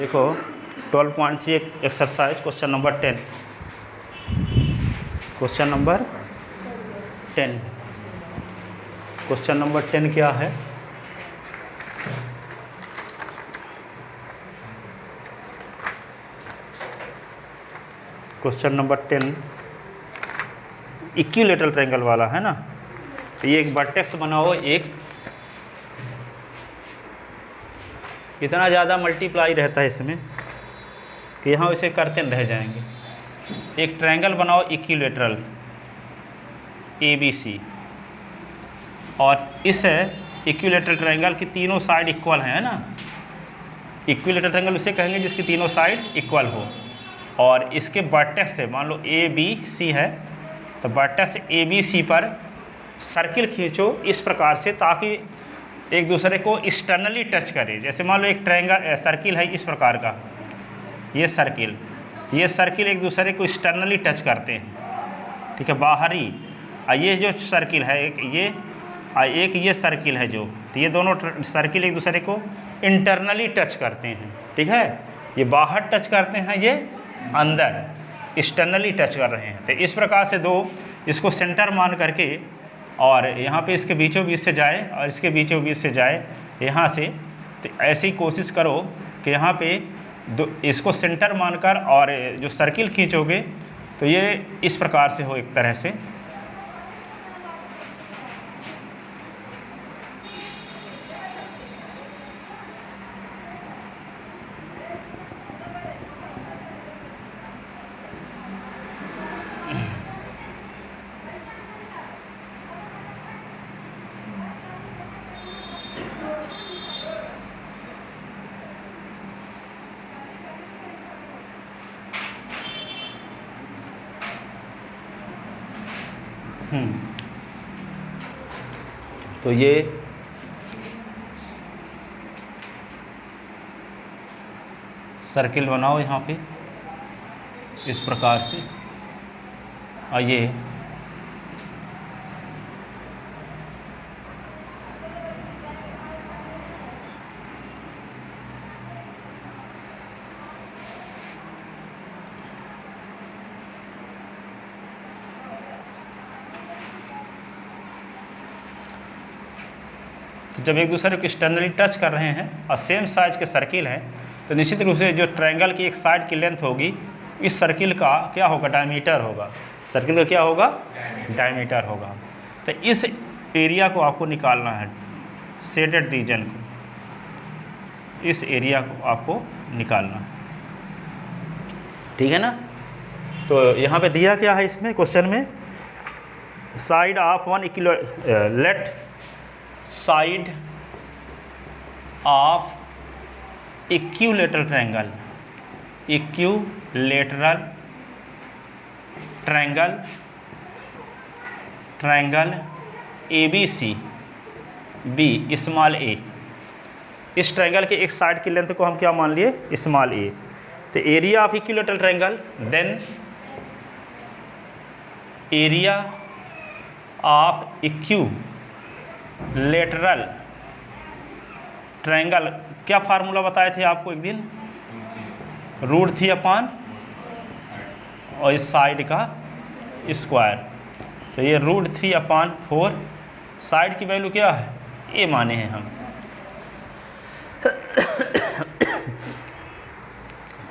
देखो 12.3 exercise question number 10। Question number 10 question number 10 क्या है? क्वेश्चन नंबर 10 इक्विलेटरल ट्रायंगल वाला है ना। तो ये एक वर्टेक्स बनाओ, एक इतना ज़्यादा मल्टीप्लाई रहता है इसमें कि यहाँ इसे करते रह जाएंगे। एक ट्रायंगल बनाओ इक्विलेटरल ABC, और इस इक्विलेटरल ट्रायंगल की तीनों साइड इक्वल हैं, है ना। इक्विलेटरल ट्रायंगल उसे कहेंगे जिसकी तीनों साइड इक्वल हो, और इसके वर्टेक्स से मान लो ABC है, तो वर्टेक्स ABC पर सर्किल खींचो इस प्रकार से ताकि एक दूसरे को एक्सटर्नली टच करे। जैसे मान लो एक ट्रायंगल सर्किल है इस प्रकार का, ये सर्किल एक दूसरे को एक्सटर्नली टच करते हैं, ठीक है, बाहरी। ये जो सर्किल है एक ये सर्किल है जो, तो ये दोनों सर्किल एक दूसरे को इंटरनली टच करते हैं, ठीक है। ये बाहर टच करते हैं, ये अंदर एक्सटर्नली टच कर रहे हैं। तो इस प्रकार से दो इसको सेंटर मान करके, और यहाँ पे इसके बीचों बीच से जाए और इसके बीचों बीच से जाए यहाँ से, तो ऐसी कोशिश करो कि यहाँ पे इसको सेंटर मानकर और जो सर्किल खींचोगे तो ये इस प्रकार से हो एक तरह से। तो ये सर्किल बनाओ यहाँ पे इस प्रकार से, और ये तो जब एक दूसरे को एक्सटर्नली टच कर रहे हैं और सेम साइज के सर्किल है, तो निश्चित रूप से जो ट्रायंगल की एक साइड की लेंथ होगी, इस सर्किल का क्या होगा, डायमीटर होगा। सर्किल का क्या होगा, डायमीटर होगा। तो इस एरिया को आपको निकालना है, शेडेड रीजन को, इस एरिया को आपको निकालना है, ठीक है ना। तो यहाँ पे दिया क्या है इसमें क्वेश्चन में, side of one let side of equilateral triangle ABC B small a। इस ट्रायंगल के एक साइड की लेंथ को हम क्या मान लिए, स्मॉल a। तो area of equilateral triangle, then area of equilateral triangle, क्या फार्मूला बताए थे आपको एक दिन, √3 और इस साइड का स्क्वायर। तो ये √3/4, साइड की वैल्यू क्या है, ए माने हैं हम।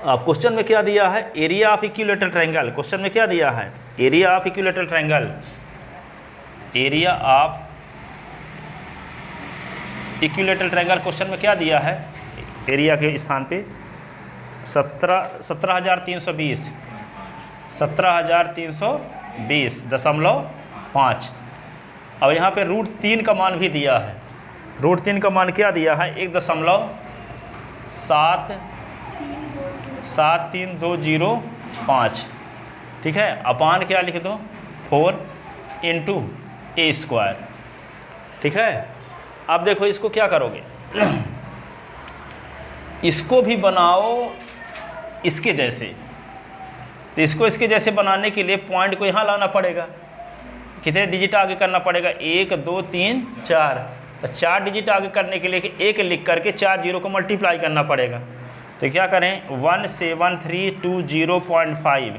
अब क्वेश्चन में क्या दिया है, area of equilateral triangle. Question में क्या दिया है, area of equilateral triangle, area of equilateral triangle question में क्या दिया है, एरिया के स्थान पे 17,320.5। अब यहाँ पे √3 का मान भी दिया है। √3 का मान क्या दिया है, 1.73205, ठीक है। अपान क्या लिख दो, 4 × a², ठीक है। अब देखो इसको क्या करोगे, इसको भी बनाओ इसके जैसे। तो इसको इसके जैसे बनाने के लिए पॉइंट को यहाँ लाना पड़ेगा। कितने डिजिट आगे करना पड़ेगा, 1 2 3 4। तो 4 डिजिट आगे करने के लिए 1 लिख करके 4 जीरो को मल्टीप्लाई करना पड़ेगा। तो क्या करें 17320.5,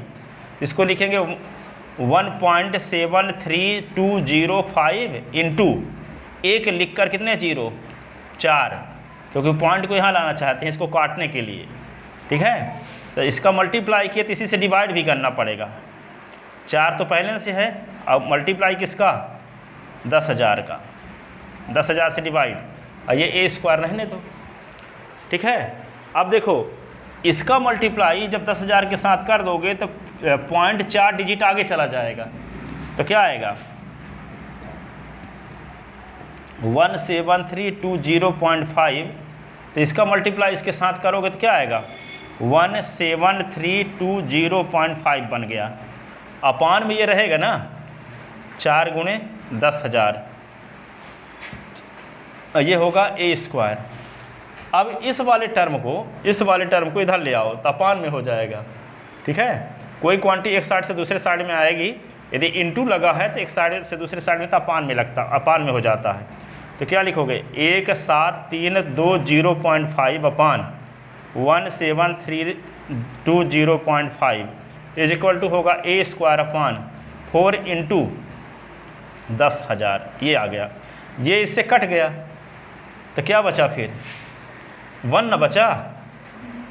इसको लिखेंगे 1.73205 इंटू एक लिख कर कितने जीरो 4, क्योंकि पॉइंट को यहाँ लाना चाहते हैं इसको काटने के लिए, ठीक है। तो इसका मल्टीप्लाई किए तो इसी से डिवाइड भी करना पड़ेगा, 4 तो पहले से है, अब मल्टीप्लाई किसका 10,000 का, 10,000 से डिवाइड, और ये ए स्क्वायर रहने दो, ठीक है। अब देखो इसका मल्टीप्लाई जब 10,000 के साथ कर दोगे तो पॉइंट 4 डिजिट आगे चला जाएगा, तो क्या आएगा 17320.5, तो इसका मल्टीप्लाई इसके साथ करोगे तो क्या आएगा 17320.5 बन गया। अपान में ये रहेगा ना 4 गुणे 10,000, ये होगा ए स्क्वायर। अब इस वाले टर्म को इधर ले आओ तो अपान में हो जाएगा, ठीक है। कोई क्वांटिटी एक साइड से दूसरे साइड में आएगी, यदि इंटू लगा है तो एक साइड से दूसरे साइड में तो अपान में हो जाता है। तो क्या लिखोगे 17320.5 अपान 17320.5 इज इक्वल टू होगा ए स्क्वायर अपान 4 इंटू 10,000, ये आ गया। ये इससे कट गया तो क्या बचा फिर 1 न बचा,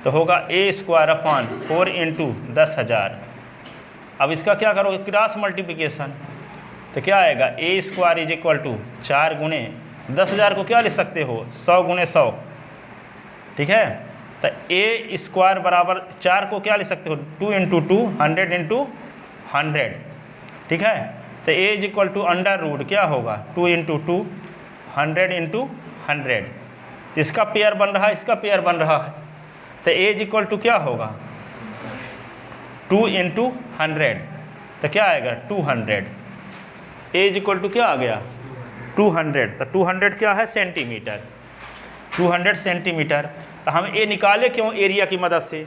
तो होगा ए स्क्वायर अपान 4 इंटू 10,000। अब इसका क्या करोगे क्रॉस मल्टीप्लिकेशन, तो क्या आएगा ए स्क्वायर इज इक्वल टू 4 गुणे 10,000 को क्या लिख सकते हो 100 गुणे 100, ठीक है। तो ए स्क्वायर बराबर 4 को क्या लिख सकते हो 2 इंटू 2 100 इंटू 100, ठीक है। तो a is equal to under root क्या होगा 2 इंटू 2 100 इंटू 100, तो इसका पेयर बन रहा है, इसका पेयर बन रहा है, तो ए इज इक्वल टू क्या होगा 2 इंटू 100, तो क्या आएगा 200। ए इज इक्वल टू क्या आ गया 200, तो 200 क्या है सेंटीमीटर, 200 सेंटीमीटर। तो हम ए निकाले क्यों एरिया की मदद से,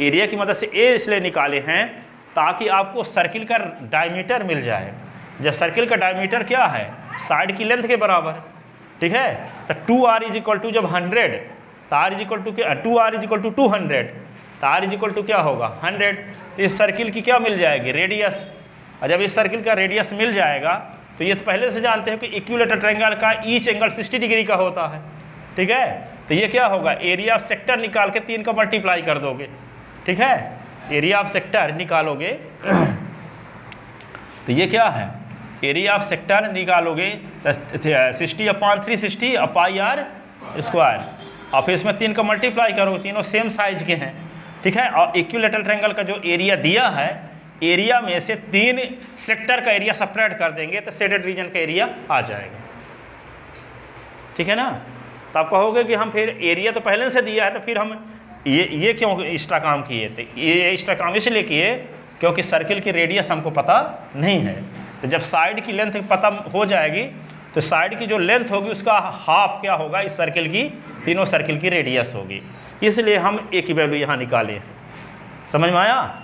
एरिया की मदद से ए इसलिए निकाले हैं ताकि आपको सर्किल का डायमीटर मिल जाए। जब सर्किल का डायमीटर क्या है साइड की लेंथ के बराबर, ठीक है। तो 2r इज इक्वल टू जब 100, तो r इज इक्वल टू क्या 2r इज इक्वल टू 200, तो r इज इक्वल टू क्या होगा 100। तो इस सर्किल की क्या मिल जाएगी रेडियस, और जब इस सर्किल का रेडियस मिल जाएगा तो ये तो पहले से जानते हैं कि इक्विलेटरल ट्रायंगल का ईच एंगल 60 डिग्री का होता है, ठीक है। तो ये क्या होगा एरिया ऑफ सेक्टर निकाल के 3 का मल्टीप्लाई कर दोगे, ठीक है। एरिया ऑफ सेक्टर निकालोगे तो ये क्या है एरिया ऑफ सेक्टर निकालोगे तो 60/360 पाई आर स्क्वायर, और फिर इसमें 3 का मल्टीप्लाई करोगे, तीनों सेम साइज के हैं, ठीक है। और इक्विलेटरल ट्रायंगल का जो एरिया दिया है, एरिया में से 3 सेक्टर का एरिया सेपरेट कर देंगे तो शेडेड रीजन का एरिया आ जाएगा, ठीक है ना। तो आप कहोगे कि हम फिर एरिया तो पहले से दिया है तो फिर हम ये क्यों एक्स्ट्रा काम किए, तो ये एक्स्ट्रा काम इसलिए किए क्योंकि सर्किल की रेडियस हमको पता नहीं है। तो जब साइड की लेंथ पता हो जाएगी तो साइड की जो लेंथ होगी उसका हाफ क्या होगा इस सर्किल की, तीनों सर्किल की रेडियस होगी, इसलिए हम ए की वैल्यू यहाँ निकाले। समझ में आया।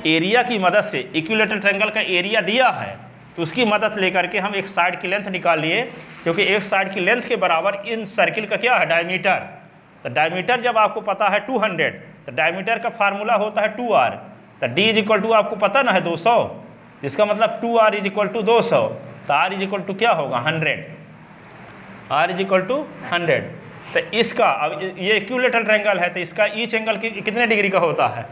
एरिया की मदद से इक्विलेटरल ट्रायंगल का एरिया दिया है तो उसकी मदद लेकर के हम एक साइड की लेंथ निकाल लिए, क्योंकि एक साइड की लेंथ के बराबर इन सर्किल का क्या है डायमीटर। तो डायमीटर जब आपको पता है 200, तो डायमीटर का फार्मूला होता है 2r, तो d इज इक्वल टू आपको पता ना है 200, इसका मतलब 2r इज इक्वल टू 200, तो r इज इक्वल टू क्या होगा 100, r इज इक्वल टू 100। तो इसका अब ये इक्विलेटरल ट्रायंगल है तो इसका ईच एंगल कितने डिग्री का होता है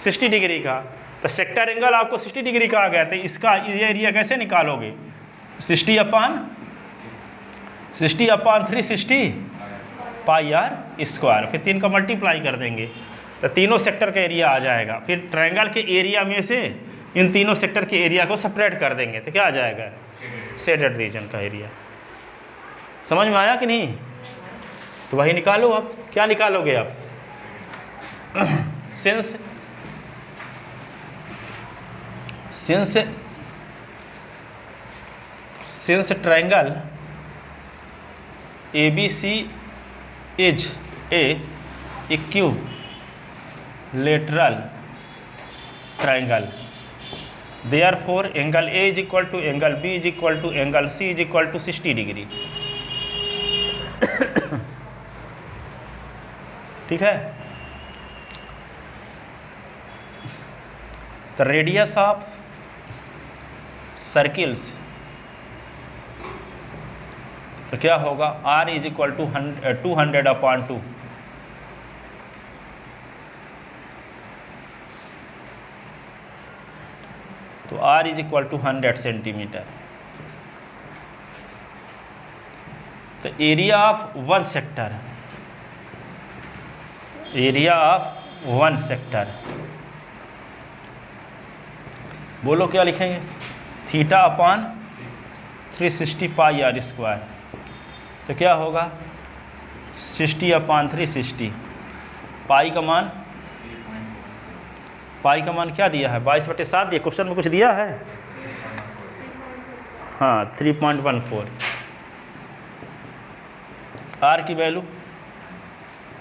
60 डिग्री का, तो सेक्टर एंगल आपको 60 डिग्री का आ गया, तो इसका ये एरिया कैसे निकालोगे 60/360 पाई आर स्क्वायर, फिर 3 का मल्टीप्लाई कर देंगे तो तीनों सेक्टर का एरिया आ जाएगा। फिर ट्रायंगल के एरिया में से इन तीनों सेक्टर के एरिया को सेपरेट कर देंगे तो क्या आ जाएगा शेडेड रीजन का एरिया। समझ में आया कि नहीं। तो वही निकालो। अब क्या निकालोगे आप since triangle ABC is a equilateral triangle, therefore angle A is equal to angle B is equal to angle C is equal to 60 degree. ठीक है। तो रेडियस ऑफ सर्किल्स तो क्या होगा, r इज इक्वल टू 200/2। तो r is equal to 100 centimetre. तो area of one sector, area of one sector, बोलो क्या लिखेंगे, θ/360 पाई r स्क्वायर। तो क्या होगा 60/360। पाई का मान क्या दिया है, 22/7 दिया, क्वेश्चन में कुछ दिया है, हाँ 3.14। आर की वैल्यू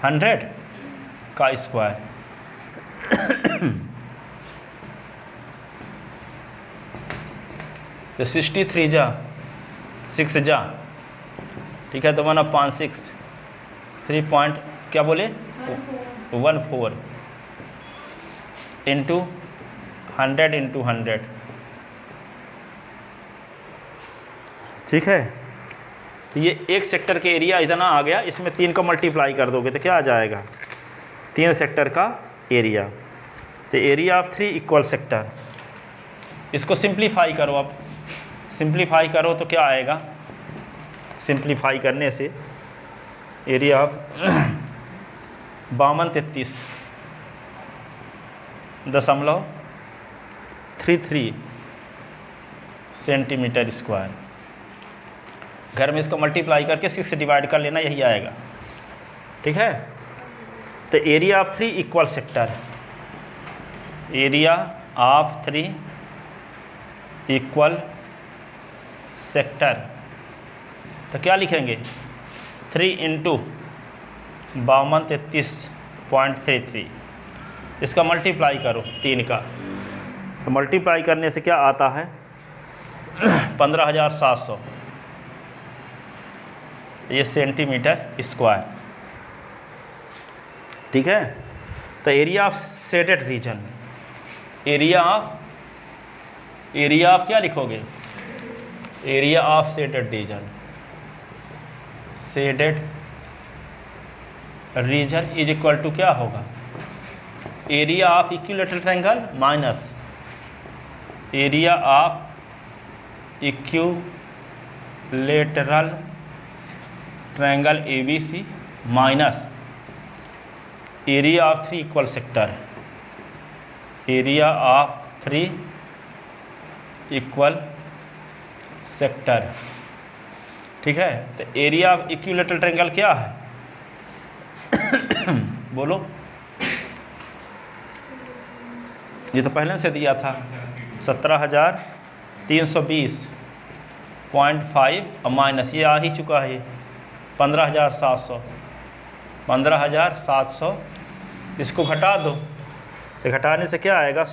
100 का स्क्वायर। तो 63 जा 6 जा, ठीक है, तो 1/6 3 पॉइंट क्या बोले 14 इंटू 100 इंटू 100, ठीक है। तो ये एक सेक्टर के एरिया इतना आ गया, इसमें 3 का मल्टीप्लाई कर दोगे तो क्या आ जाएगा, 3 सेक्टर का एरिया। तो एरिया ऑफ 3 इक्वल सेक्टर, इसको सिंप्लीफाई करो। अब सिंप्लीफाई करो तो क्या आएगा, सिंप्लीफाई करने से एरिया ऑफ 5233.33 सेंटीमीटर स्क्वायर। घर में इसको मल्टीप्लाई करके 6 से डिवाइड कर लेना, यही आएगा, ठीक है। तो area of 3 equal sector, area of 3 equal sector, तो क्या लिखेंगे 3 इंटू 5233.33, इसका मल्टीप्लाई करो 3 का, तो मल्टीप्लाई करने से क्या आता है 15,700 ये सेंटीमीटर स्क्वायर, ठीक है। तो area of shaded region, area of क्या लिखोगे, area of shaded region, shaded region is equal to क्या होगा, area of equilateral triangle minus area of equilateral triangle ABC minus area of 3 equal sector, area of 3 equal sector, ठीक है। तो area of equilateral triangle क्या है बोलो, ये तो पहले से दिया था 17,320.5 और माइनस ये आ ही चुका है 15,700, इसको घटा दो, तो घटाने से क्या आएगा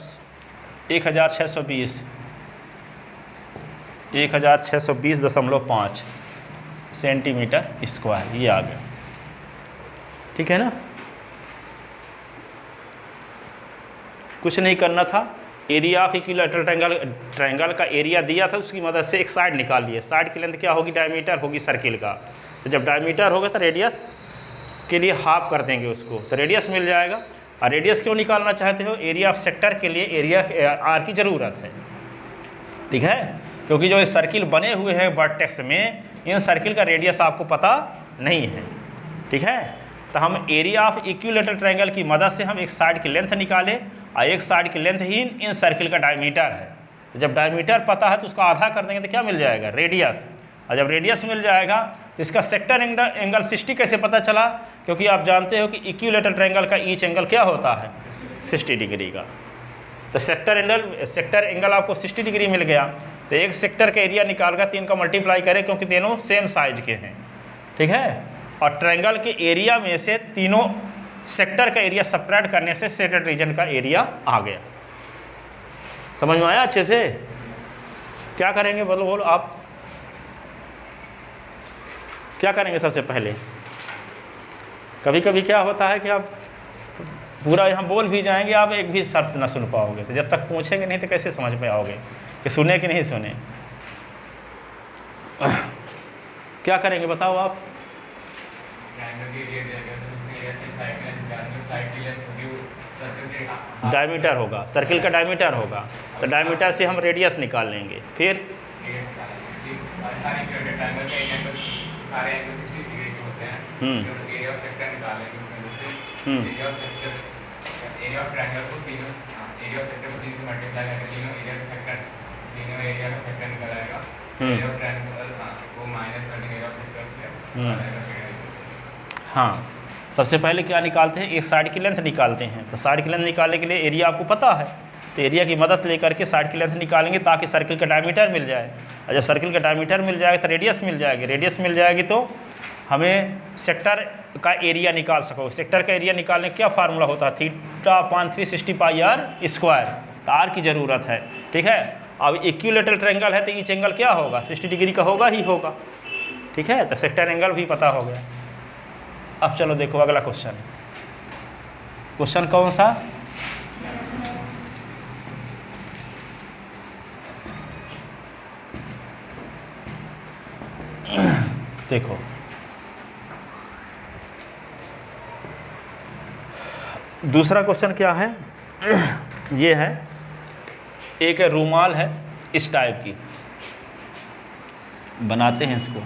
1,620.5 सेंटीमीटर स्क्वायर, ये आ गया, ठीक है ना। कुछ नहीं करना था, एरिया ऑफ इक्विलेटरल ट्रायंगल का एरिया दिया था, उसकी मदद से एक साइड निकाल लिए। साइड की लेंथ क्या होगी, डायमीटर होगी सर्किल का, तो जब डायमीटर होगा तो रेडियस के लिए हाफ कर देंगे उसको, तो रेडियस मिल जाएगा। और रेडियस क्यों निकालना चाहते हो, एरिया ऑफ सेक्टर के लिए एरिया आर की ज़रूरत है, ठीक है, क्योंकि जो सर्किल बने हुए हैं वर्टेक्स में, इन सर्किल का रेडियस आपको पता नहीं है, ठीक है। तो हम एरिया ऑफ इक्विलेटरल ट्रायंगल की मदद से हम एक साइड की लेंथ निकाले, और एक साइड की लेंथ ही इन सर्किल का डायमीटर है। तो जब डायमीटर पता है तो उसका आधा कर देंगे तो क्या मिल जाएगा, रेडियस। और जब रेडियस मिल जाएगा तो इसका सेक्टर एंगल 60 कैसे पता चला, क्योंकि आप जानते हो कि इक्विलेटरल ट्रायंगल का ईच एंगल क्या होता है 60 डिग्री का। तो सेक्टर एंगल आपको 60 डिग्री मिल गया। तो एक सेक्टर का एरिया निकाल कर 3 का मल्टीप्लाई करें, क्योंकि तीनों सेम साइज के हैं, ठीक है। और ट्रायंगल के एरिया में से तीनों सेक्टर का एरिया सेपरेट करने से शेडेड रीजन का एरिया आ गया। समझ में आया अच्छे से। क्या करेंगे बोलो आप क्या करेंगे। सबसे पहले कभी कभी क्या होता है कि आप पूरा यहाँ बोल भी जाएंगे, आप एक भी शब्द ना सुन पाओगे। तो जब तक पूछेंगे नहीं तो कैसे समझ में आओगे कि सुने कि नहीं सुने। क्या करेंगे बताओ आप? डायमीटर होगा, सर्किल का डायमीटर होगा, तो डायमीटर से हम रेडियस निकाल लेंगे। फिर हाँ, सबसे पहले क्या निकालते हैं? एक साइड की लेंथ निकालते हैं। तो साइड की लेंथ निकालने के लिए एरिया आपको पता है, तो एरिया की मदद लेकर के साइड की लेंथ निकालेंगे ताकि सर्किल का डायमीटर मिल जाए। और जब सर्किल का डायमीटर मिल जाएगा तो रेडियस मिल जाएगी। रेडियस मिल जाएगी तो हमें सेक्टर का एरिया निकाल सको। सेक्टर का एरिया निकालने का क्या फार्मूला होता है? Theta upon 360 pi are square. तो आर की ज़रूरत है, ठीक है। अब इक्विलेटरल ट्रायंगल है तो ईच एंगल क्या होगा? 60 डिग्री का होगा ही होगा, ठीक है। तो सेक्टर एंगल भी पता हो गया। अब चलो देखो अगला क्वेश्चन। क्वेश्चन कौन सा? देखो दूसरा क्वेश्चन क्या है? ये है, एक रूमाल है इस टाइप की, बनाते हैं इसको।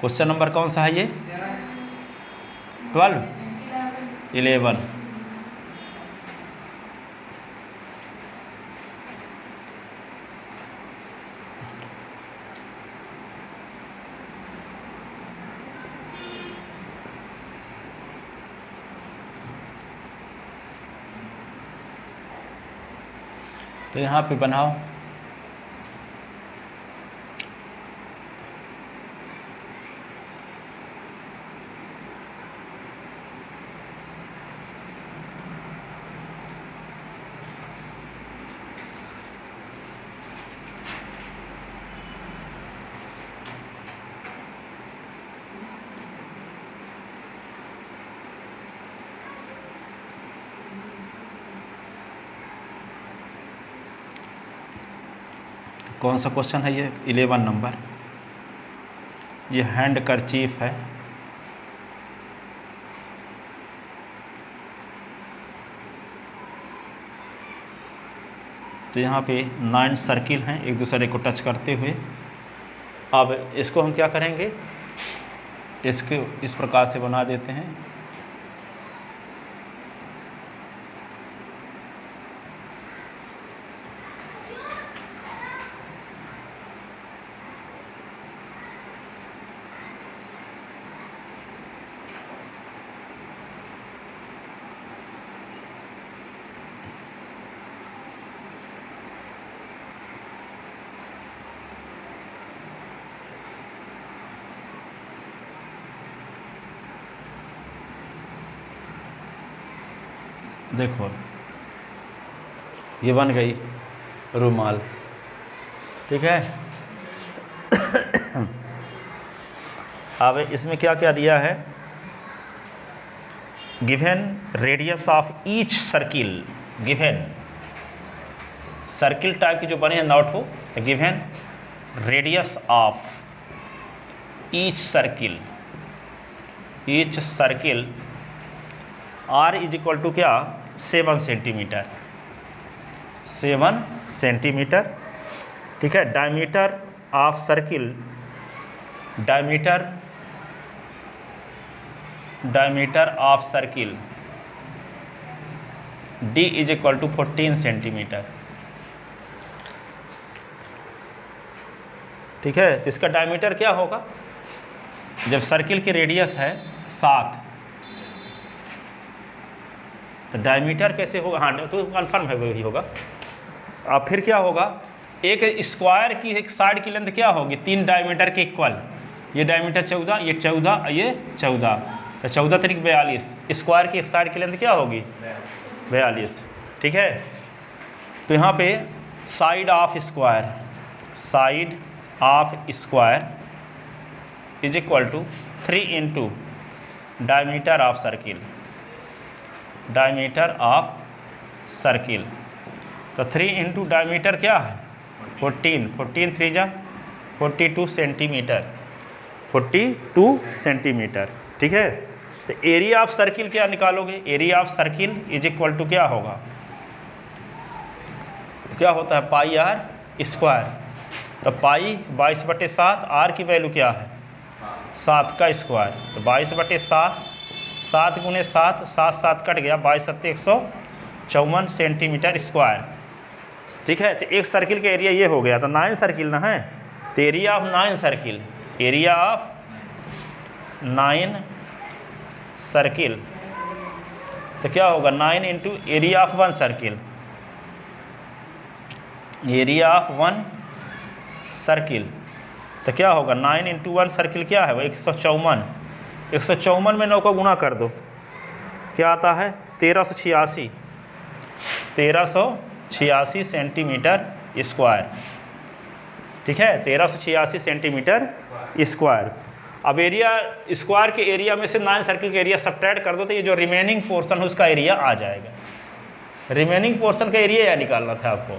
क्वेश्चन नंबर कौन सा है ये? 12, 11। तो यहाँ पे बनाओ। कौन सा क्वेश्चन है ये? 11 नंबर। ये हैंड करचीफ है। तो यहाँ पे 9 सर्किल हैं एक दूसरे को टच करते हुए। अब इसको हम क्या करेंगे? इसको इस प्रकार से बना देते हैं। देखो ये बन गई रुमाल, ठीक है। अब इसमें क्या क्या दिया है? Given radius of each circle, given circle type की जो बने हैं नॉट हो, given radius of each circle, each circle R is equal to क्या? 7 सेंटीमीटर, 7 सेंटीमीटर, ठीक है। Diameter of circle, diameter of circle D is equal to 14 centimetre, ठीक है। तो इसका डायमीटर क्या होगा? जब सर्किल की रेडियस है 7, तो डायमीटर कैसे होगा? हाँ तो कन्फर्म है वही होगा। अब फिर क्या होगा? एक स्क्वायर की एक साइड की लेंथ क्या होगी? 3 डायमीटर के इक्वल। ये डायमीटर 14, ये 14, ये 14, तो 14 तरीक 42। स्क्वायर की एक साइड की लेंथ क्या होगी? 42, ठीक है। तो यहाँ पे side of square, side of square is equal to 3 into diameter of circle, diameter of circle. तो 3 इंटू डायमीटर क्या है 14, 14 3 जा 42 सेंटीमीटर, 42 सेंटीमीटर। ठीक है, तो एरिया ऑफ सर्किल क्या निकालोगे, area of circle is equal to क्या होगा, क्या होता है पाई आर स्क्वायर। तो पाई 22/7, आर की वैल्यू क्या है 7 का स्क्वायर। तो 22/7, 7 गुने 7, 7 7 कट गया, 22 7 154 सेंटीमीटर स्क्वायर। ठीक है, तो एक सर्किल का एरिया ये हो गया। तो 9 सर्किल ना है, तो area of 9 circle, area of 9 circle तो क्या होगा 9 into area of 1 circle, area of 1 circle तो क्या होगा 9 इंटू 1 सर्किल क्या है वो 154, 154 में 9 को गुणा कर दो, क्या आता है 1386, 1386 सेंटीमीटर स्क्वायर। ठीक है, 1386 सेंटीमीटर स्क्वायर। अब एरिया स्क्वायर के एरिया में से 9 सर्किल का एरिया सब्ट्रैक्ट कर दो, तो ये जो रिमेनिंग पोर्शन है उसका एरिया आ जाएगा। रिमेनिंग पोर्शन का एरिया यह निकालना था आपको।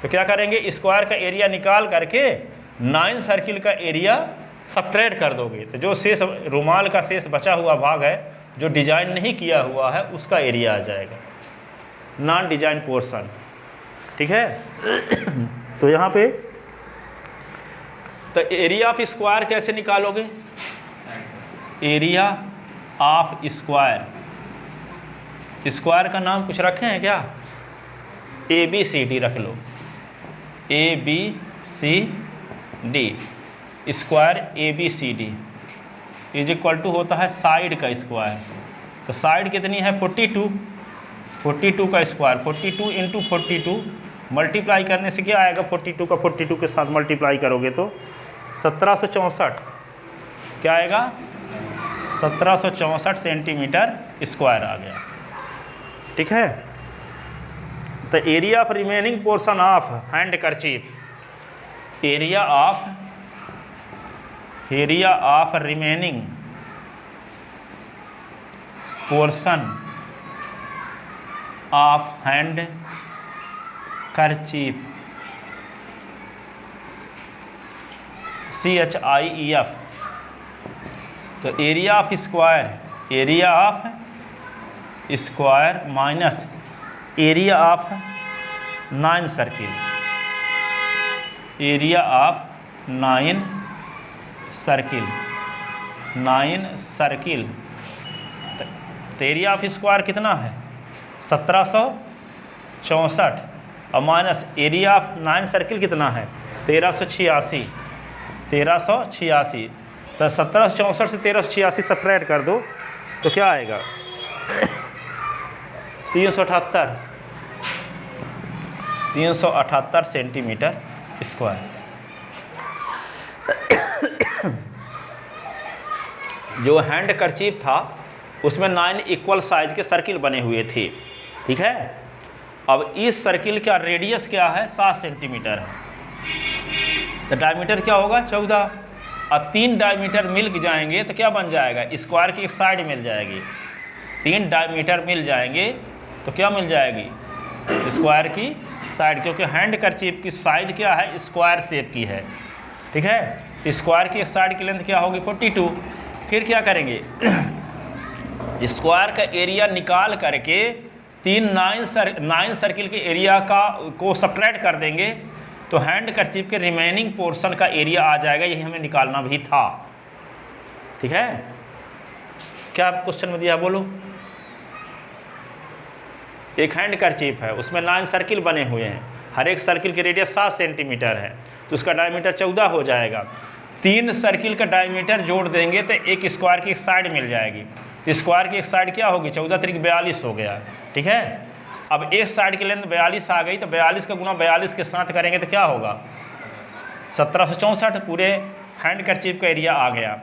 तो क्या करेंगे, स्क्वायर का एरिया निकाल करके 9 सर्किल का एरिया सब्ट्रैक्ट कर दोगे, तो जो शेष रुमाल का शेष बचा हुआ भाग है जो डिजाइन नहीं किया हुआ है उसका एरिया आ जाएगा, नॉन डिजाइन पोर्शन। ठीक है, तो यहाँ पे तो एरिया ऑफ स्क्वायर कैसे निकालोगे, एरिया ऑफ स्क्वायर, स्क्वायर का नाम कुछ रखे हैं क्या, ABCD रख लो, ABCD, square ABCD is equal to होता है साइड का स्क्वायर। तो साइड कितनी है 42, 42 का स्क्वायर, 42 इंटू 42 मल्टीप्लाई करने से क्या आएगा, 42 का 42 के साथ मल्टीप्लाई करोगे तो 1764 क्या आएगा 1764 सेंटीमीटर स्क्वायर आ गया। ठीक है, तो area of remaining portion of handkerchief, area of remaining portion of handkerchief, CHIEF। तो area of square, area of square minus area of 9 circle, area of 9 circle, 9 circle. तो area of square कितना है 1764 और minus area of 9 circle कितना है 1386, 1386। तो 1764 से 1386 subtract कर दो तो क्या आएगा 378 सेंटीमीटर स्क्वायर। जो हैंड करचीफ था उसमें 9 इक्वल साइज के सर्किल बने हुए थे। ठीक है, अब इस सर्किल का रेडियस क्या है 7 सेंटीमीटर है, तो डायमीटर क्या होगा 14। अब 3 डायमीटर मिल जाएंगे तो क्या बन जाएगा, स्क्वायर की एक साइड मिल जाएगी, 3 डायमीटर मिल जाएंगे तो क्या मिल जाएगी स्क्वायर की साइड, क्योंकि हैंड करचीफ की साइज क्या है स्क्वायर शेप की है। ठीक है, तो स्क्वायर की साइड की लेंथ क्या होगी 42। फिर क्या करेंगे स्क्वायर का एरिया निकाल करके 9 सर्किल के एरिया को सब्ट्रैक्ट कर देंगे तो हैंड करचीफ के रिमेनिंग पोर्शन का एरिया आ जाएगा। यही हमें निकालना भी था। ठीक है, क्या क्वेश्चन में दिया बोलो। एक हैंड करचीफ है उसमें 9 सर्किल बने हुए हैं, हर एक सर्किल की रेडियस 7 सेंटीमीटर है तो उसका डायमीटर 14 हो जाएगा। 3 सर्किल का डायमीटर जोड़ देंगे तो एक स्क्वायर की एक साइड मिल जाएगी, तो स्क्वायर की एक साइड क्या होगी 14 3 42 हो गया। ठीक है, अब एक साइड की लेंथ 42 आ गई तो 42 का गुना 42 के साथ करेंगे तो क्या होगा 1764 पूरे हैंड करचीफ का एरिया आ गया।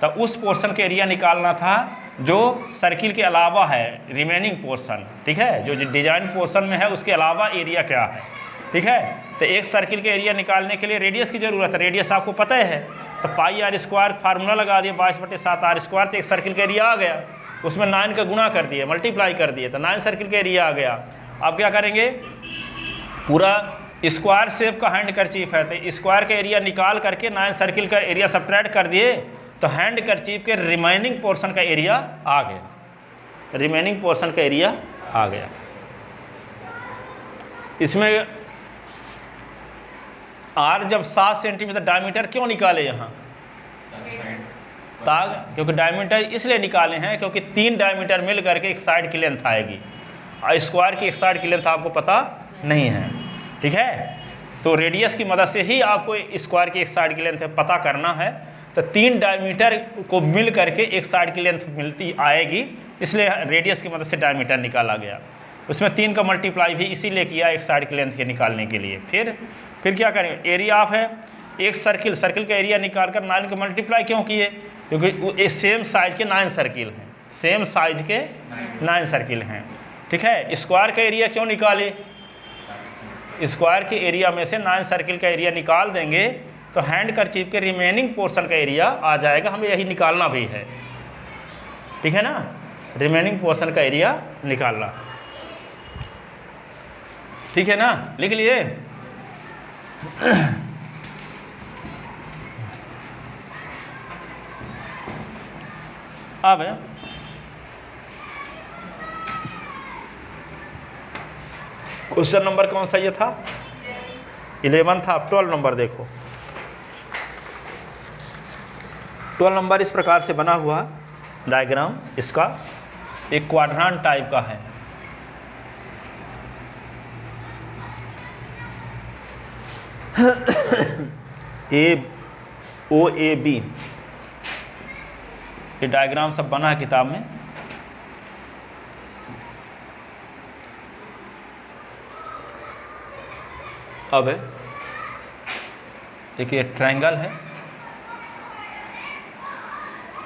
तो उस पोर्शन का एरिया निकालना था जो सर्किल के अलावा है, रिमेनिंग पोर्शन। ठीक है, जो डिजाइन पोर्शन में है उसके अलावा एरिया क्या है। ठीक है, तो एक सर्किल के एरिया निकालने के लिए रेडियस की ज़रूरत है। रेडियस आपको पता है तो पाई आर स्क्वायर फार्मूला लगा दिए 22/7 आर स्क्वायर, तो एक सर्किल का एरिया आ गया। उसमें 9 का गुणा कर दिए, मल्टीप्लाई कर दिए, तो 9 सर्किल का एरिया आ गया। अब क्या करेंगे, पूरा स्क्वायर शेप का हैंड करचीफ है, तो स्क्वायर का एरिया निकाल करके 9 सर्किल का एरिया सब्ट्रैक्ट कर दिए, तो हैंड करचीफ के रिमेनिंग पोर्शन का एरिया आ गया, रिमेनिंग पोर्शन का एरिया आ गया। इसमें आर जब 7 सेंटीमीटर डायमीटर क्यों निकाले यहाँ, क्योंकि डायमीटर इसलिए निकाले हैं क्योंकि 3 डायमीटर मिल करके एक साइड की लेंथ आएगी, और स्क्वायर की एक साइड की लेंथ आपको पता नहीं है, ठीक है। तो रेडियस की मदद से ही आपको स्क्वायर की एक साइड की लेंथ पता करना है, तो 3 डायमीटर को मिल करके एक साइड की लेंथ मिलती आएगी, इसलिए रेडियस की मदद से डायमीटर निकाला गया। उसमें 3 का मल्टीप्लाई भी इसीलिए किया एक साइड की लेंथ के निकालने के लिए। फिर क्या करें, एरिया ऑफ है एक सर्किल का एरिया निकाल कर 9 का मल्टीप्लाई क्यों किए, क्योंकि सेम साइज के 9 सर्किल हैं, सेम साइज के 9 सर्किल हैं, ठीक है। स्क्वायर का एरिया क्यों निकाले, स्क्वायर के एरिया में से 9 सर्किल का एरिया निकाल देंगे तो हैंड करचीफ के रिमेनिंग पोर्शन का एरिया आ जाएगा, हमें यही निकालना भी है, ठीक है ना, रिमेनिंग पोर्शन का एरिया निकालना, ठीक है ना, लिख लिए। अब क्वेश्चन नंबर कौन सा ये था, 11 था। अब 12 नंबर देखो, 12 नंबर इस प्रकार से बना हुआ डायग्राम, इसका एक क्वाड्रांट टाइप का है। OAB ये डायग्राम सब बना है किताब में। अब एक ये ट्रायंगल है,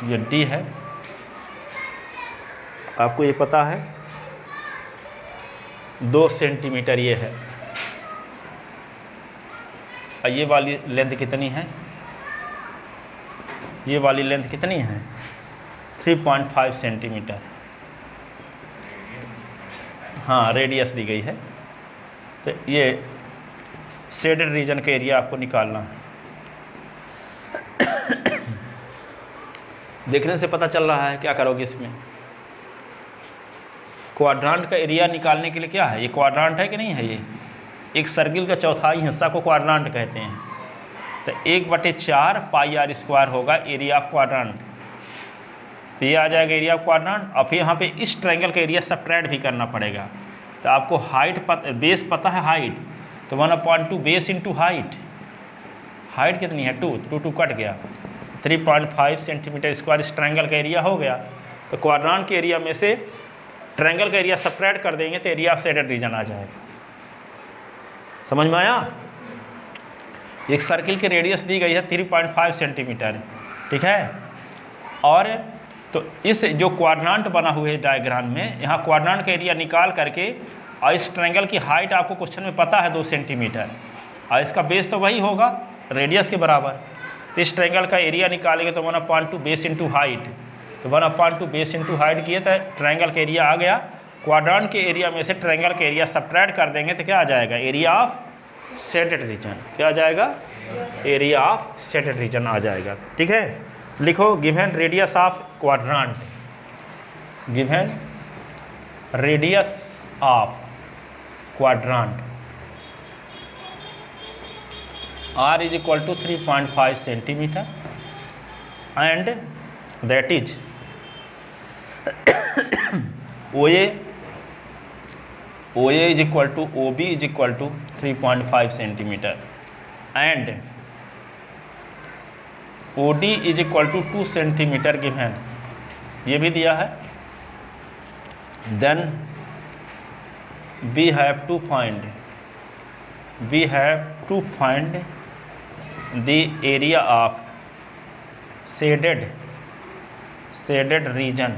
ये D है, आपको ये पता है 2 सेंटीमीटर ये है, और ये वाली लेंथ कितनी है, ये वाली लेंथ कितनी है 3.5 सेंटीमीटर, हाँ रेडियस दी गई है। तो ये शेडेड रीजन का एरिया आपको निकालना है। देखने से पता चल रहा है, क्या करोगे इसमें, क्वाड्रांट का एरिया निकालने के लिए क्या है, ये क्वाड्रांट है कि नहीं है, ये एक सर्किल का चौथाई हिस्सा को क्वाड्रांट कहते हैं। तो 1/4 पाई आर स्क्वायर होगा एरिया ऑफ क्वाड्रांट, तो ये आ जाएगा एरिया ऑफ क्वाड्रांट। और फिर यहाँ पे इस ट्रायंगल का एरिया सब्ट्रैक्ट भी करना पड़ेगा। तो आपको हाइट बेस पता है हाइट, तो 1/2 बेस इंटू हाइट, हाइट कितनी है 2 कट गया, 3.5 सेंटीमीटर स्क्वायर इस ट्रायंगल का एरिया हो गया। तो क्वाड्रांट के एरिया में से ट्रायंगल का एरिया सब्ट्रैक्ट कर देंगे तो एरिया ऑफ शेडेड रीजन आ जाएगा। समझ में आया। एक सर्किल की रेडियस दी गई है 3.5 सेंटीमीटर, ठीक है। और तो इस जो क्वाड्रांट बना हुआ है डायग्राम में, यहाँ क्वाड्रांट का एरिया निकाल करके, और इस ट्रायंगल की हाइट आपको क्वेश्चन में पता है 2 सेंटीमीटर, और इसका बेस तो वही होगा रेडियस के बराबर। तो इस ट्रायंगल का एरिया निकालेंगे तो 1/2 बेस इंटू हाइट, तो 1/2 बेस इंटू हाइट किए तो ट्रायंगल का एरिया आ गया। क्वाड्रांट के एरिया में से ट्रायंगल का एरिया सब्ट्रैक्ट कर देंगे तो क्या आ जाएगा, एरिया ऑफ शेडेड रीजन। क्या आ जाएगा, एरिया ऑफ शेडेड रीजन आ जाएगा, ठीक है। लिखो, given radius of quadrant, given radius of quadrant R is equal to 3.5 centimetre and that is OA is equal to OB is equal to 3.5 centimetre and OD is equal to 2 centimetre given, ये भी दिया है। Then we have to find the area of shaded region,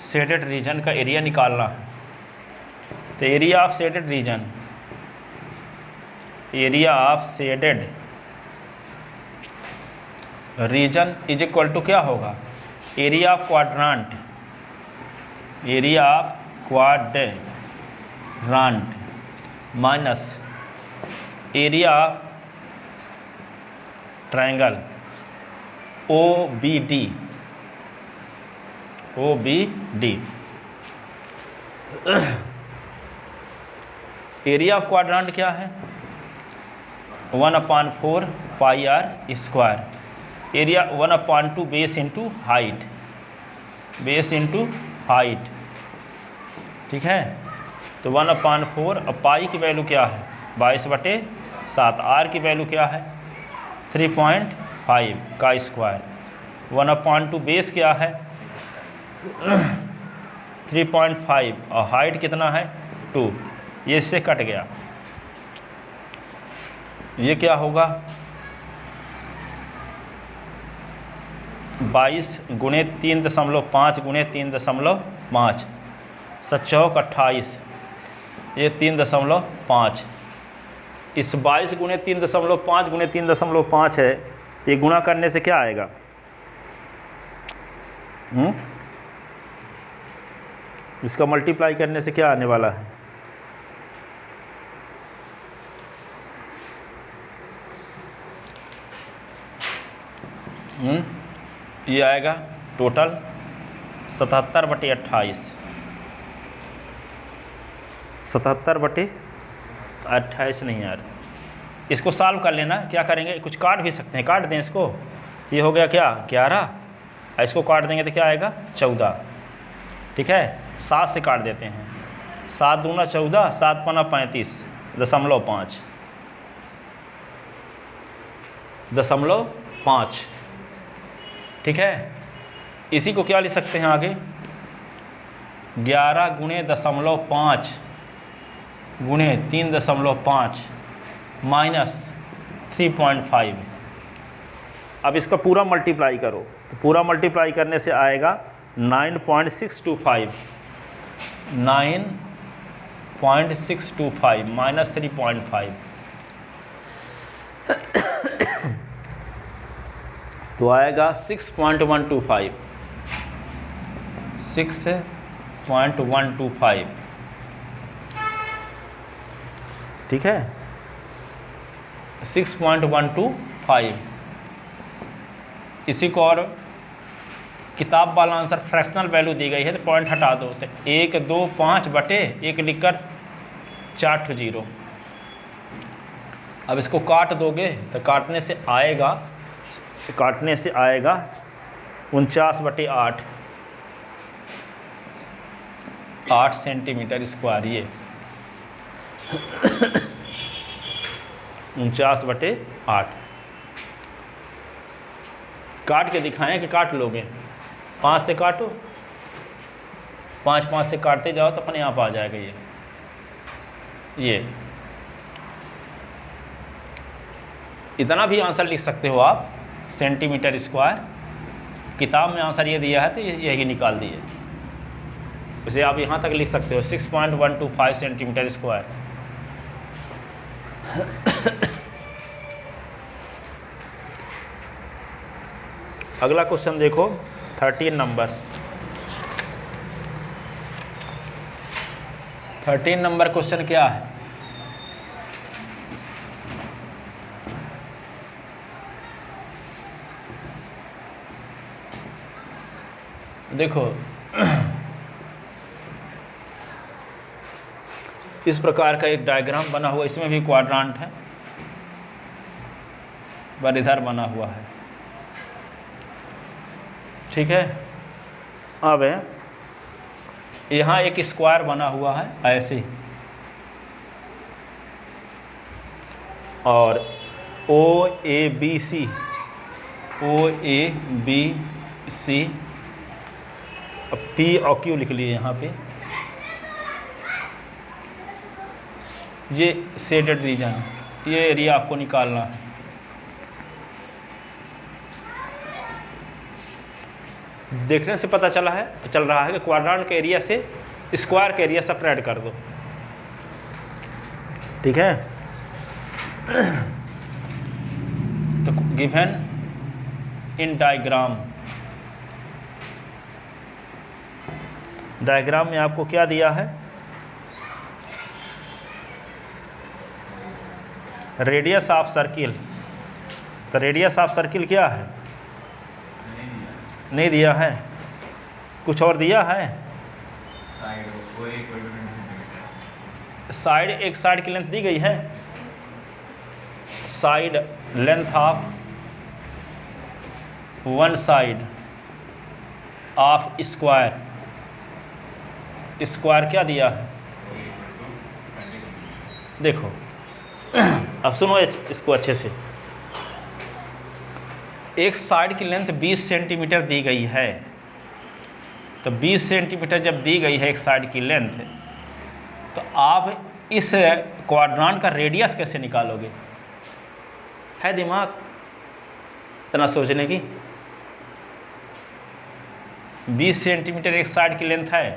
shaded region का area निकालना है। तो area of shaded region, area of shaded region is equal to क्या होगा, area of quadrant, area of quadrant minus area of triangle OBD, area of quadrant क्या है, 1/4 pi are square, area 1/2 base into height, base into height, ठीक है। तो 1/4 और पाई की value क्या है 22/7, आर की वैल्यू क्या है 3.5 का स्क्वायर, 1/2 बेस क्या है 3.5 और हाइट कितना है 2, ये इससे कट गया, ये क्या होगा 22 गुणे 3.5 गुणे 3.5, 7×4 = 28, ये 3.5, इस 22 गुणे 3.5 गुणे 3.5 है, ये गुणा करने से क्या आएगा, इसका मल्टीप्लाई करने से क्या आने वाला है, ये आएगा टोटल 77/28, 77/28 नहीं यार, इसको सॉल्व कर लेना, क्या करेंगे कुछ काट भी सकते हैं, काट दें इसको, ये हो गया क्या 11, इसको काट देंगे तो क्या आएगा 14, ठीक है। 7 से काट देते हैं, 7 दूना 14, 7 पना 35.5, 0.5, ठीक है। इसी को क्या लिख सकते हैं आगे, 11 गुणे 0.5 गुणे 3.5 माइनस 3.5। अब इसका पूरा मल्टीप्लाई करो, तो पूरा मल्टीप्लाई करने से आएगा 9.625, 9.625 माइनस 3.5, तो आएगा 6.125, 6.125, ठीक है 6.125। इसी को और किताब वाला आंसर फ्रैक्शनल वैल्यू दी गई है तो पॉइंट हटा दो, तो 125/1 लिखकर 4 ठो 0। अब इसको काट दोगे तो काटने से आएगा 49/8, 8 सेंटीमीटर स्क्वायर, ये 49/8। काट के दिखाएं कि काट लोगे, 5 से काटो, 5 से काटते जाओ तो अपने आप आ जाएगा ये इतना भी आंसर लिख सकते हो आप, सेंटीमीटर स्क्वायर, किताब में आंसर ये दिया है तो यही निकाल दिए, उसे आप यहाँ तक लिख सकते हो 6.125 सेंटीमीटर स्क्वायर। अगला क्वेश्चन देखो 13 नंबर, 13 नंबर क्वेश्चन क्या है, देखो इस प्रकार का एक डायग्राम बना हुआ, इसमें भी क्वाड्रांट है, पर इधर बना हुआ है, ठीक है। अब यहाँ एक स्क्वायर बना हुआ है ऐसे, और OABC P और Q लिख लिए यहाँ पे, ये शेडेड रीजन, ये एरिया आपको निकालना है। देखने से पता चल रहा है कि क्वाड्रांट के एरिया से स्क्वायर के एरिया सेपरेट कर दो, ठीक है। तो गिवन इन डायग्राम, डायग्राम में आपको क्या दिया है, रेडियस ऑफ सर्किल। तो रेडियस ऑफ सर्किल क्या है, नहीं दिया है, कुछ और दिया है। साइड, एक साइड की लेंथ दी गई है, side length of one side of square, square क्या दिया है, देखो अब सुनो इसको अच्छे से। एक साइड की लेंथ 20 सेंटीमीटर दी गई है, तो 20 सेंटीमीटर जब दी गई है एक साइड की लेंथ, तो आप इस क्वाड्रांट का रेडियस कैसे निकालोगे, है दिमाग इतना सोचने की। 20 सेंटीमीटर एक साइड की लेंथ है,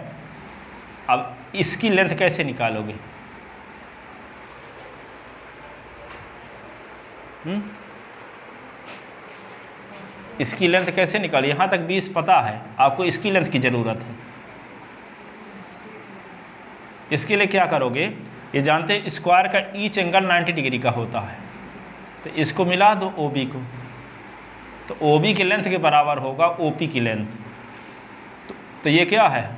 अब इसकी लेंथ कैसे निकालोगे, इसकी लेंथ कैसे निकालो, यहाँ तक 20 पता है, आपको इसकी लेंथ की ज़रूरत है। इसके लिए क्या करोगे, ये जानते हैं स्क्वायर का ईच एंगल 90 डिग्री का होता है, तो इसको मिला दो OB को, तो OB की लेंथ के बराबर होगा OP की लेंथ। तो ये क्या है,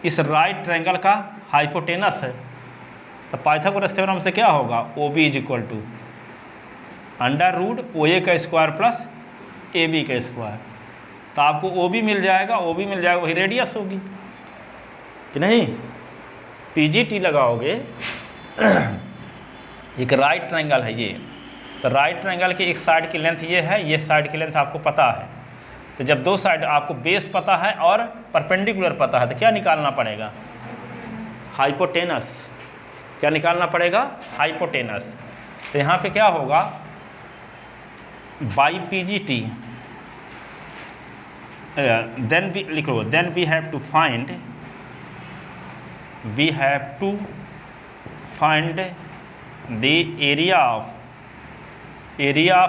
इस राइट ट्रायंगल का हाइपोटेनस है। तो पाइथागोरस थ्योरम से क्या होगा, OB is equal to under root OA का स्क्वायर प्लस AB का स्क्वायर। तो आपको OB मिल जाएगा, OB मिल जाएगा, वही रेडियस होगी कि नहीं। PGT लगाओगे, एक राइट ट्रायंगल है ये, तो राइट ट्रायंगल की एक साइड की लेंथ ये है, ये साइड की लेंथ आपको पता है। तो जब दो साइड आपको बेस पता है और परपेंडिकुलर पता है, तो क्या निकालना पड़ेगा, हाइपोटेनस। क्या निकालना पड़ेगा, हाइपोटेनस। तो यहाँ पे क्या होगा, बाई PGT, देन वी लिखो, then we have to find, we have to find the area of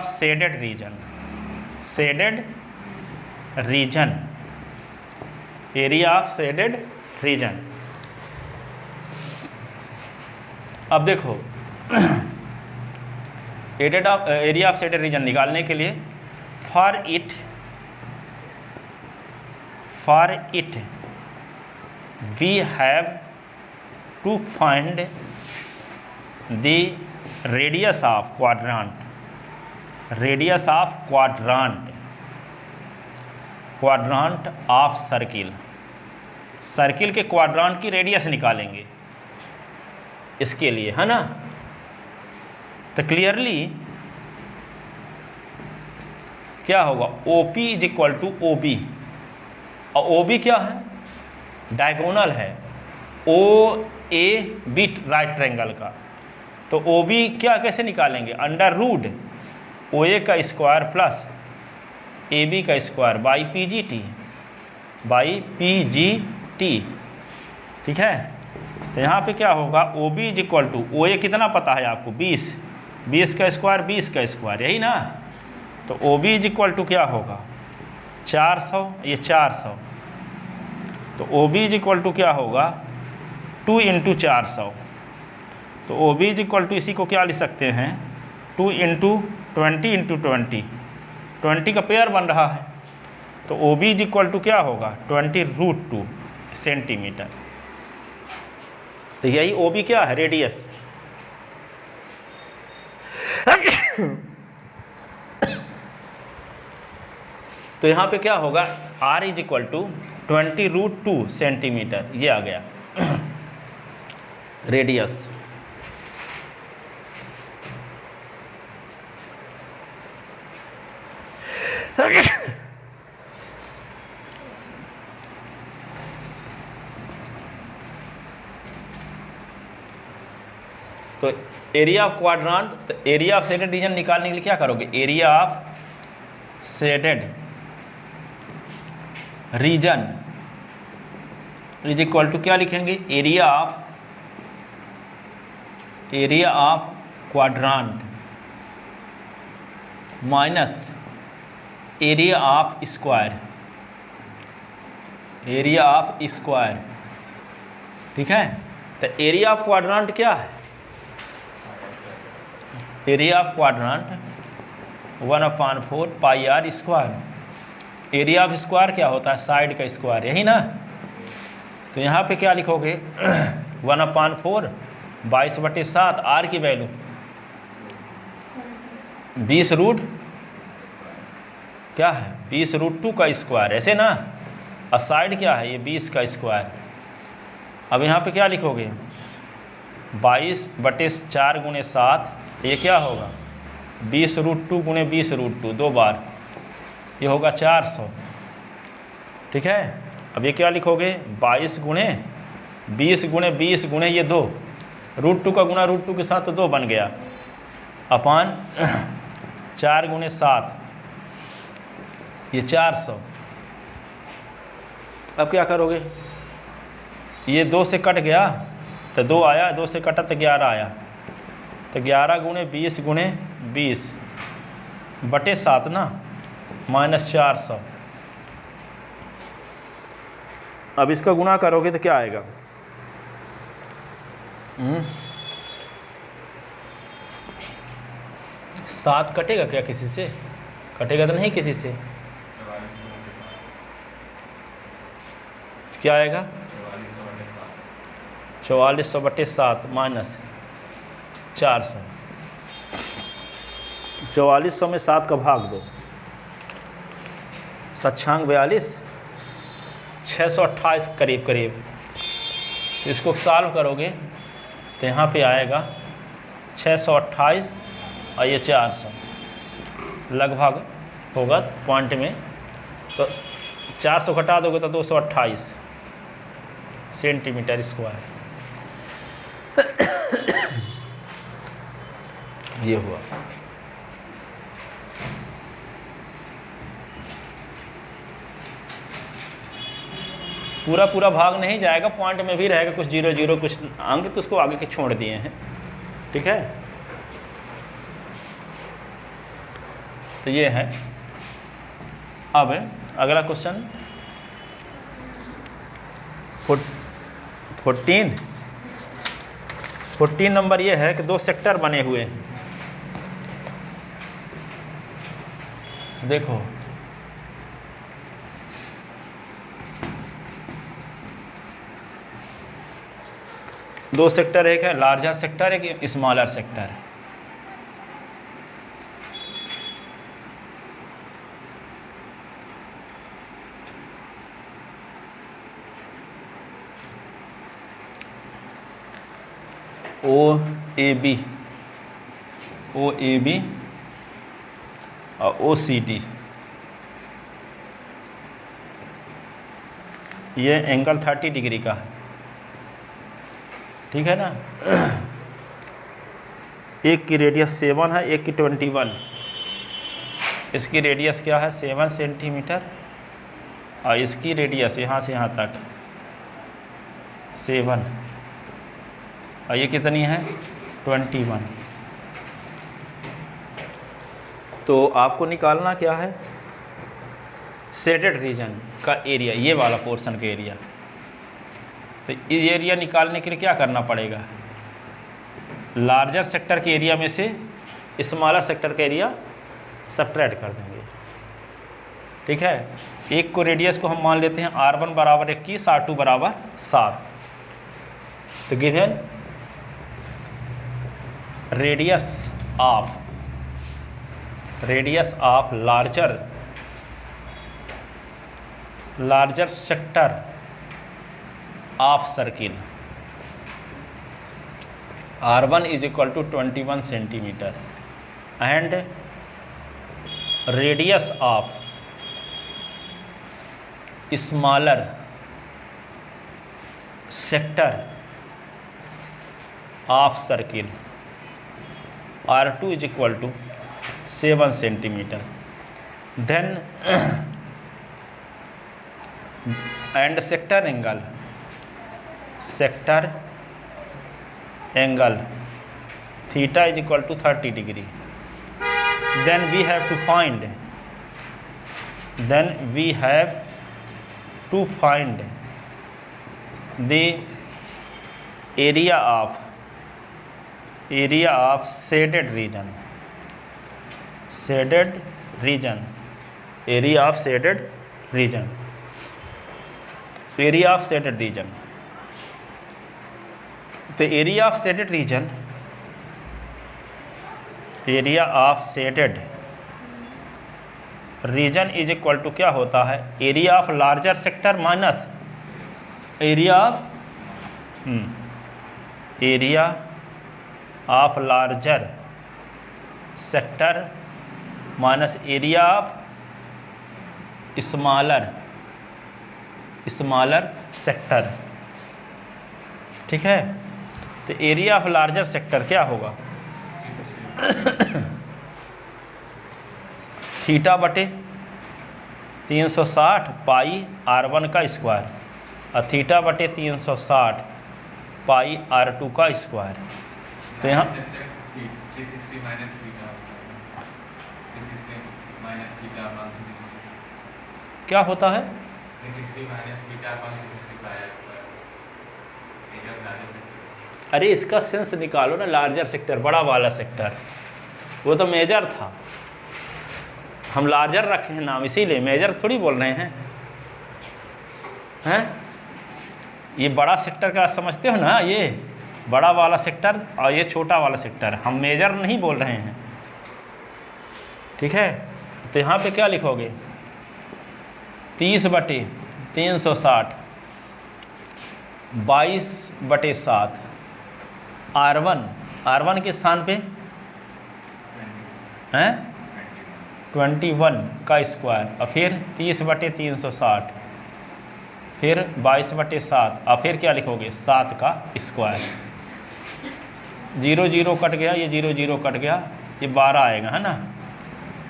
shaded region, area of shaded region। अब देखो एरिया ऑफ shaded region निकालने के लिए for it we have to find the radius of quadrant, quadrant of circle, circle के quadrant की radius निकालेंगे इसके लिए, है ना। तो क्लियरली क्या होगा, OP is equal to OB, और OB क्या है, डायगोनल है OAB राइट ट्रायंगल का। तो OB क्या कैसे निकालेंगे, अंडर रूट OA का स्क्वायर प्लस AB का स्क्वायर बाई PGT, ठीक है। तो यहाँ पे क्या होगा, OB is equal to OA कितना पता है आपको, 20 का स्क्वायर 20 का स्क्वायर, यही ना। तो OB इज इक्वल टू क्या होगा, 400, ये 400। तो OB इज इक्वल टू क्या होगा, 2 × 400। तो OB इज इक्वल टू इसी को क्या लिख सकते हैं, 2 × 20 × 20, 20 का पेयर बन रहा है। तो OB इज इक्वल टू क्या होगा, 20√2 सेंटीमीटर। तो यही OB क्या है, रेडियस। तो यहाँ पे क्या होगा, R is equal to 20√2 centimetre, ये आ गया रेडियस। तो एरिया ऑफ क्वाड्रांट, तो एरिया ऑफ शेडेड रीजन निकालने के लिए क्या करोगे, area of shaded region is equal to क्या लिखेंगे, area of quadrant minus area of square, area of square, ठीक है। तो एरिया ऑफ क्वाड्रेंट क्या है? Area of quadrant 1/4 pi are square. Area of square क्या होता है? साइड का स्क्वायर, यही ना। तो यहाँ पे क्या लिखोगे? 1/4 22/7, आर की वैल्यू 20 रूट क्या है? 20√2 का स्क्वायर, ऐसे ना। और साइड क्या है? ये 20 का स्क्वायर। अब यहाँ पे क्या लिखोगे? 22/4 × 7, ये क्या होगा? 20√2 × 20√2, 2 बार, ये होगा 400, ठीक है। अब ये क्या लिखोगे? 22 × 20 × 20 × ये 2, √2 का गुणा √2 के साथ तो 2 बन गया, अपान 4 × 7, ये 400। अब क्या करोगे? ये 2 से कट गया तो 2 आया, 2 से कटा तो 11 आया, तो 11 × 20 × 20/7 ना, -400। अब इसका गुणा करोगे तो क्या आएगा? 7 कटेगा क्या किसी से? कटेगा तो नहीं किसी से। क्या आएगा? 4400/7 -400। 4400 में 7 का भाग दो, 7×42 628 करीब करीब। इसको सॉल्व करोगे तो यहाँ पे आएगा 628 और ये 400 लगभग होगा पॉइंट में। तो 400 घटा दोगे तो 228 सेंटीमीटर स्क्वायर ये हुआ। पूरा पूरा भाग नहीं जाएगा, पॉइंट में भी रहेगा, कुछ 0 कुछ अंक, तो उसको आगे के छोड़ दिए हैं, ठीक है। तो ये है। अब अगला क्वेश्चन 14 नंबर ये है कि 2 सेक्टर बने हुए हैं। देखो दो सेक्टर, एक है लार्जर सेक्टर, एक स्मॉलर सेक्टर। OAB और OCD, ये एंगल 30 डिग्री का है, ठीक है ना। एक की रेडियस 7 है, एक की 21। इसकी रेडियस क्या है? 7 सेंटीमीटर, और इसकी रेडियस यहाँ से यहाँ तक 7, और ये कितनी है? 21। तो आपको निकालना क्या है? शेडेड रीजन का एरिया, ये वाला पोर्शन का एरिया। तो ये एरिया निकालने के लिए क्या करना पड़ेगा? लार्जर सेक्टर के एरिया में से स्मॉलर सेक्टर का एरिया सब्ट्रैक्ट कर देंगे, ठीक है। एक को रेडियस को हम मान लेते हैं R1 = 21, R2 = 7। तो given radius of larger sector of circle R1 = 21 centimetre and radius of smaller sector of circle R2 = 7 centimetre. Then and sector angle theta = 30 degree. Then we have to find then we have to find the area of shaded region, area of shaded region. The area of shaded region, is equal to क्या होता है, area of larger sector minus area of larger sector minus area of smaller sector. ठीक है, तो area of larger sector क्या होगा, theta बटे 360 पाई r1 का स्क्वायर और थीटा बटे 360 पाई r2 का स्क्वायर। तो यहाँ क्या होता है, अरे इसका सेंस निकालो ना, लार्जर सेक्टर बड़ा वाला सेक्टर, वो तो मेजर था, हम लार्जर रखे हैं नाम इसीलिए, मेजर थोड़ी बोल रहे हैं। ये बड़ा सेक्टर का समझते हो ना, ये बड़ा वाला सेक्टर और ये छोटा वाला सेक्टर, हम मेजर नहीं बोल रहे हैं। ठीक है, तो यहाँ पे क्या लिखोगे, 30 बटे 360 22/7 R1 के स्थान पे हैं 21 का स्क्वायर और फिर 30 बटे 360 फिर 22/7 और फिर क्या लिखोगे 7 का स्क्वायर। 0 0 कट गया, ये 0 0 कट गया, ये 12 आएगा है ना,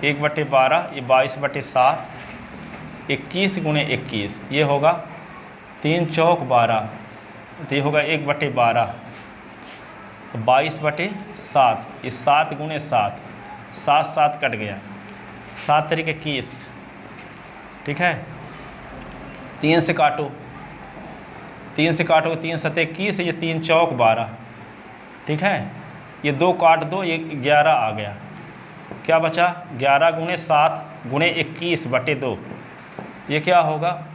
1/12, ये 22/7, 21 × 21, ये होगा 3 चौक 12, तो ये होगा 1/12, 22/7, ये 7 × 7, 7 7 कट गया, 7 × 21। ठीक है, 3 से काटो, 3 से 7 21, ये 3 चौक 12। ठीक है, ये 2 काट दो, ये 11 आ गया, क्या बचा 11 × 7 × 21/2, ये क्या होगा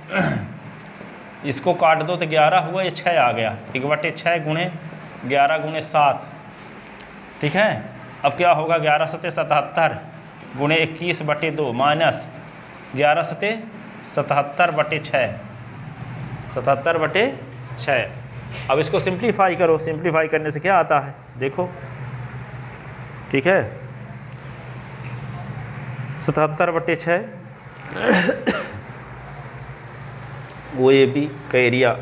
इसको काट दो तो 11 हुआ, ये 6 आ गया, 1/6 × 11 × 7। ठीक है, अब क्या होगा 11 7 77 × 21/2 माइनस 11 7 77/6, 77/6। अब इसको सिंप्लीफाई करो, सिंप्लीफाई करने से क्या आता है देखो। ठीक है, 77/6 वो ए बी का एरिया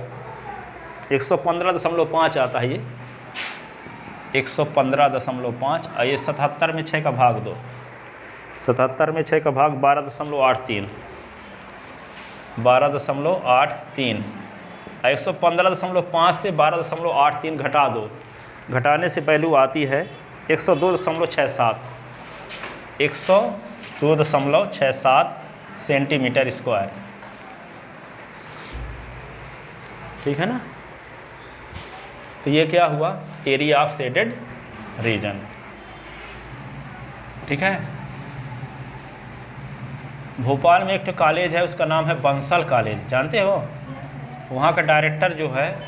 115.5 आता है, ये 115.5 और ये 77 में 6 का भाग दो, 77 में 6 का भाग 12.83, 12.83। 115.5 से 12.83 घटा दो, घटाने से वैल्यू आती है 102.67, 102.67 सेंटीमीटर स्क्वायर। ठीक है ना, तो ये क्या हुआ एरिया ऑफ शेडेड रीजन। ठीक है, भोपाल में एक तो कॉलेज है, उसका नाम है बंसल कॉलेज, जानते हो? वहाँ का डायरेक्टर जो है,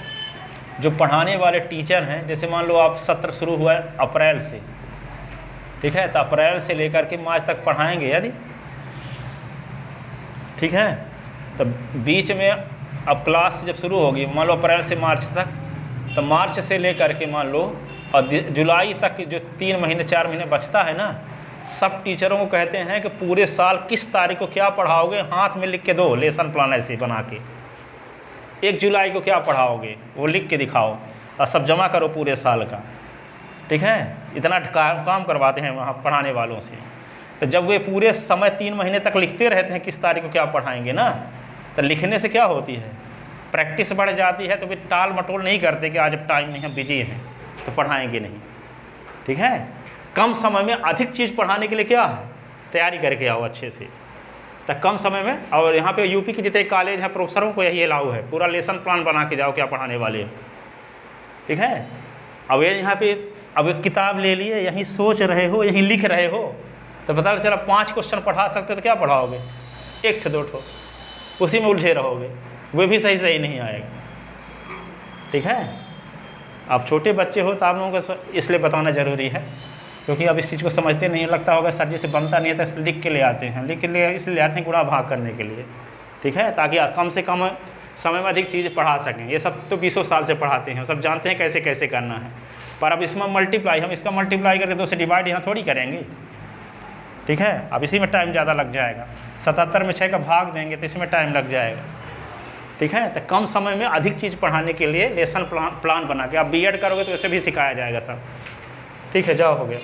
जो पढ़ाने वाले टीचर हैं, जैसे मान लो आप सत्र शुरू हुआ है अप्रैल से, ठीक है, तो अप्रैल से लेकर के मार्च तक पढ़ाएंगे यदि, ठीक है, तो बीच में अब क्लास जब शुरू होगी, मान लो अप्रैल से मार्च तक, तो मार्च से लेकर के मान लो और जुलाई तक जो 3 महीने 4 महीने बचता है ना, सब टीचरों को कहते हैं कि पूरे साल किस तारीख को क्या पढ़ाओगे हाथ में लिख के दो, लेसन प्लान ऐसे बना के, 1 जुलाई को क्या पढ़ाओगे वो लिख के दिखाओ और सब जमा करो पूरे साल का। ठीक है, इतना काम करवाते हैं वहाँ पढ़ाने वालों से। तो जब वे पूरे समय 3 महीने तक लिखते रहते हैं किस तारीख को क्या पढ़ाएंगे ना, तो लिखने से क्या होती है, प्रैक्टिस बढ़ जाती है, तो वे टाल मटोल नहीं करते कि आज अब टाइम नहीं, हम बिजी हैं तो पढ़ाएंगे नहीं। ठीक है, कम समय में अधिक चीज़ पढ़ाने के लिए क्या है, तैयारी करके आओ अच्छे से। तो कम समय में, और यहाँ पे यूपी के जितने कॉलेज हैं प्रोफेसरों को यही अलाउ है, पूरा लेसन प्लान बना के जाओ क्या पढ़ाने वाले हो, ठीक है। अब ये यहाँ पे अब एक किताब ले लिए, यहीं सोच रहे हो, यहीं लिख रहे हो, तो पता चला 5 क्वेश्चन पढ़ा सकते हो तो क्या पढ़ाओगे, 1 2 ठो, उसी में उलझे रहोगे, वे भी सही नहीं आएगा, ठीक है। आप छोटे बच्चे हो तो आप लोगों को इसलिए बताना ज़रूरी है, क्योंकि अब इस चीज़ को समझते नहीं, लगता होगा सर जी से बनता नहीं है तो लिख के ले आते हैं, लिख के ले इसलिए आते हैं गुणा भाग करने के लिए, ठीक है, ताकि कम से कम समय में अधिक चीज़ पढ़ा सकें। ये सब तो 20 साल से पढ़ाते हैं, सब जानते हैं कैसे कैसे करना है, पर अब इसमें मल्टीप्लाई, हम इसका मल्टीप्लाई करके 2 से डिवाइड यहाँ थोड़ी करेंगे, ठीक है। अब इसी में टाइम ज़्यादा लग जाएगा, 77 में 6 का भाग देंगे तो इसमें टाइम लग जाएगा, ठीक है। तो कम समय में अधिक चीज़ पढ़ाने के लिए लेसन प्लान बना के, आप बीएड करोगे तो वैसे भी सिखाया जाएगा सब, ठीक है। जाओ, हो गया।